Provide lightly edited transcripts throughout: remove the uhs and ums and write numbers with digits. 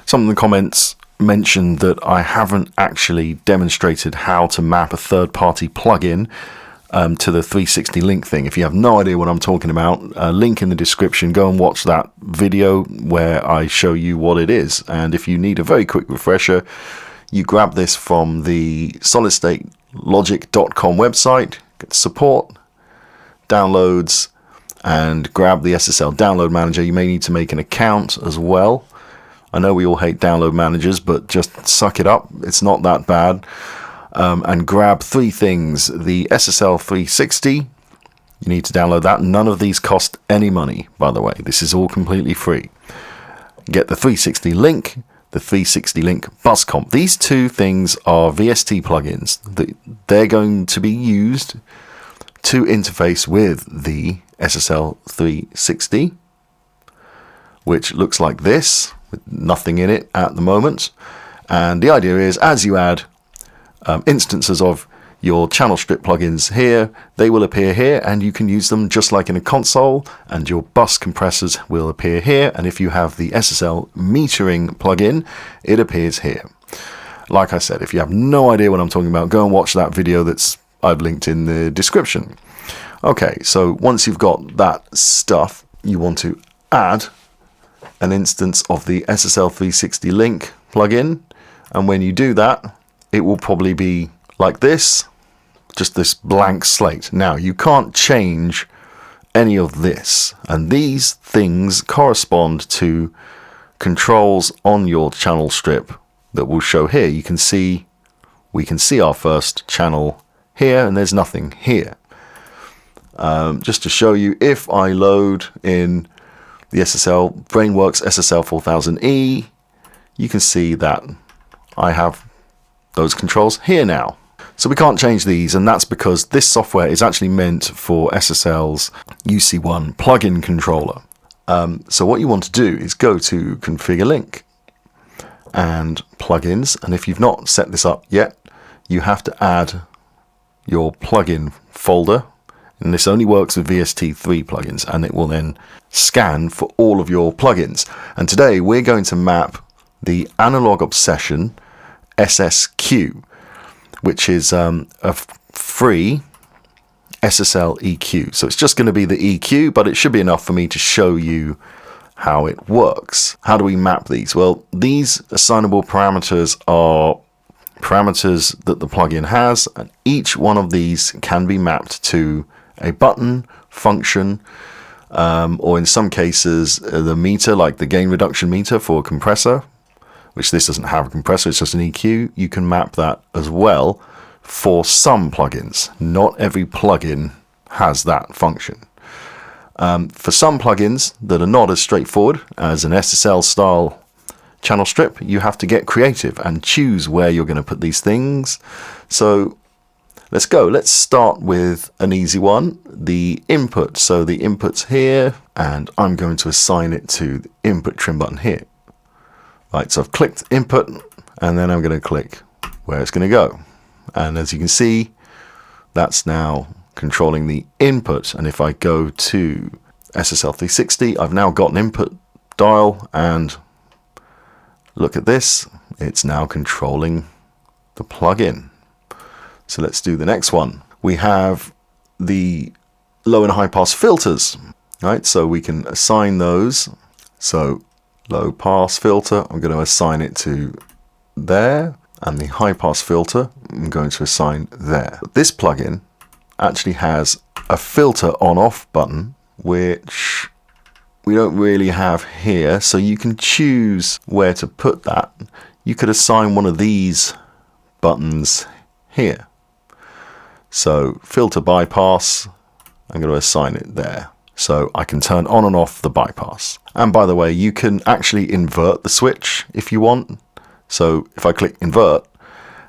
Some of the comments mentioned that I haven't actually demonstrated how to map a third-party plugin to the 360 link thing. If you have no idea what I'm talking about, link in the description. Go and watch that video where I show you what it is. And if you need a very quick refresher, you grab this from the solidstatelogic.com website, get support, downloads, and grab the SSL download manager. You may need to make an account as well. I know we all hate download managers, but just suck it up. It's not that bad. And grab three things. The SSL 360, you need to download that. None of these cost any money, by the way. This is all completely free. Get the 360 link, the 360 link bus comp. These two things are VST plugins. They're going to be used to interface with the SSL 360, which looks like this, with nothing in it at the moment. And the idea is, as you add instances of your channel strip plugins here, they will appear here, and you can use them just like in a console, and your bus compressors will appear here. And if you have the SSL metering plugin, it appears here. Like I said, if you have no idea what I'm talking about, go and watch that video I've linked in the description. Okay, so once you've got that stuff, you want to add an instance of the SSL 360 link plugin, and when you do that, it will probably be like this, just this blank slate. Now, you can't change any of this, and these things correspond to controls on your channel strip that will show here. We can see our first channel here, and there's nothing here. Just to show you, if I load in the SSL Brainworks SSL 4000E, you can see that I have those controls here now. So we can't change these, and that's because this software is actually meant for SSL's UC1 plugin controller. So what you want to do is go to Configure Link and Plugins, and if you've not set this up yet, you have to add your plugin folder, and this only works with VST3 plugins, and it will then scan for all of your plugins. And today we're going to map the Analog Obsession SSQ, which is a free SSL EQ. So it's just going to be the EQ, but it should be enough for me to show you how it works. How do we map these? Well, these assignable parameters are parameters that the plugin has, and each one of these can be mapped to a button, function, or in some cases the meter, like the gain reduction meter for a compressor, which this doesn't have a compressor, it's just an EQ. You can map that as well for some plugins. Not every plugin has that function. For some plugins that are not as straightforward as an SSL style channel strip, you have to get creative and choose where you're going to put these things. So let's go. Let's start with an easy one, the input. So the input's here, and I'm going to assign it to the input trim button here. Right, so I've clicked input, and then I'm going to click where it's going to go. And as you can see, that's now controlling the input. And if I go to SSL 360, I've now got an input dial, and look at this, it's now controlling the plugin. So let's do the next one. We have the low and high pass filters, right? So we can assign those. So low pass filter, I'm going to assign it to there, and the high pass filter, I'm going to assign there. This plugin actually has a filter on off button, which we don't really have here, so you can choose where to put that. You could assign one of these buttons here. So filter bypass, I'm going to assign it there. So I can turn on and off the bypass. And by the way, you can actually invert the switch if you want. So if I click invert,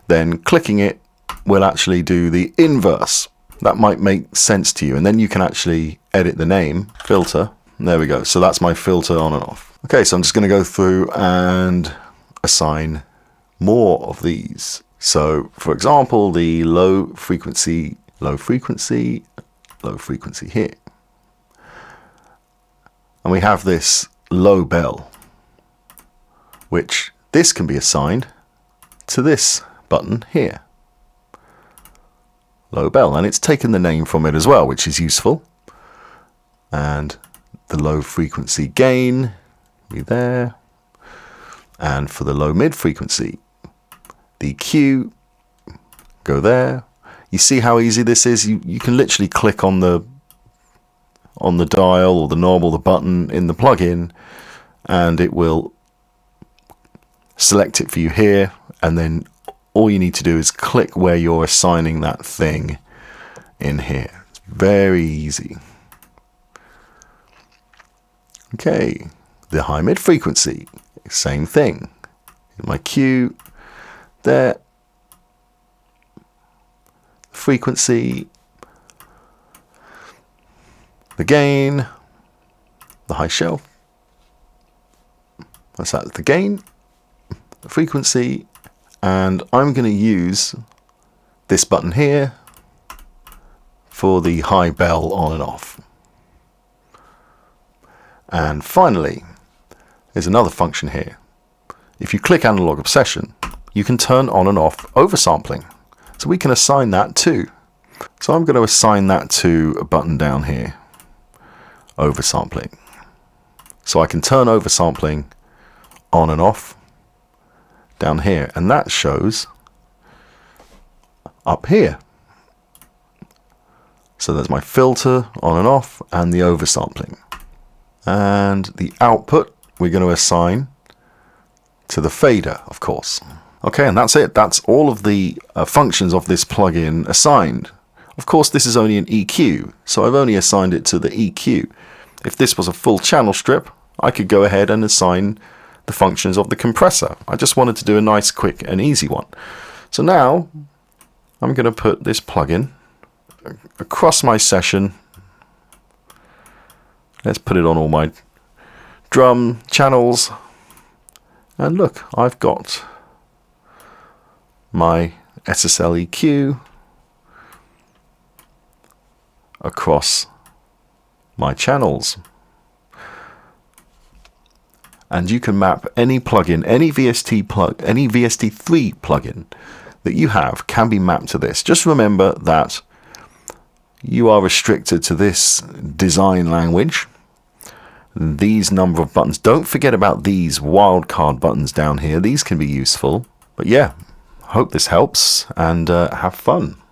then clicking it will actually do the inverse. That might make sense to you. And then you can actually edit the name, filter. There we go. So that's my filter on and off. Okay, so I'm just going to go through and assign more of these. So for example, the low frequency here. And we have this low bell. which this can be assigned to this button here, low bell, and it's taken the name from it as well, which is useful. And the low frequency gain be there, and for the low mid frequency, the EQ go there. You see how easy this is? You can literally click on the dial or the knob or the button in the plugin, and it will select it for you here, and then all you need to do is click where you're assigning that thing in here. It's very easy. Okay, the high mid frequency, same thing. My Q there, frequency, the gain, the high shelf. What's that? The gain, the frequency, and I'm going to use this button here for the high bell on and off. And finally, there's another function here. If you click Analog Obsession, you can turn on and off oversampling. So we can assign that too. So I'm going to assign that to a button down here, oversampling. So I can turn oversampling on and off down here, and that shows up here. So there's my filter on and off and the oversampling. And the output we're going to assign to the fader, of course. Okay, and that's it. That's all of the functions of this plugin assigned. Of course, this is only an EQ, so I've only assigned it to the EQ. If this was a full channel strip, I could go ahead and assign the functions of the compressor. I just wanted to do a nice, quick and easy one. So now I'm going to put this plugin across my session. Let's put it on all my drum channels. And look, I've got my SSL EQ across my channels. And you can map any plugin, any VST3 plugin that you have can be mapped to this. Just remember that you are restricted to this design language, these number of buttons. Don't forget about these wildcard buttons down here. These can be useful. But yeah, hope this helps, and have fun.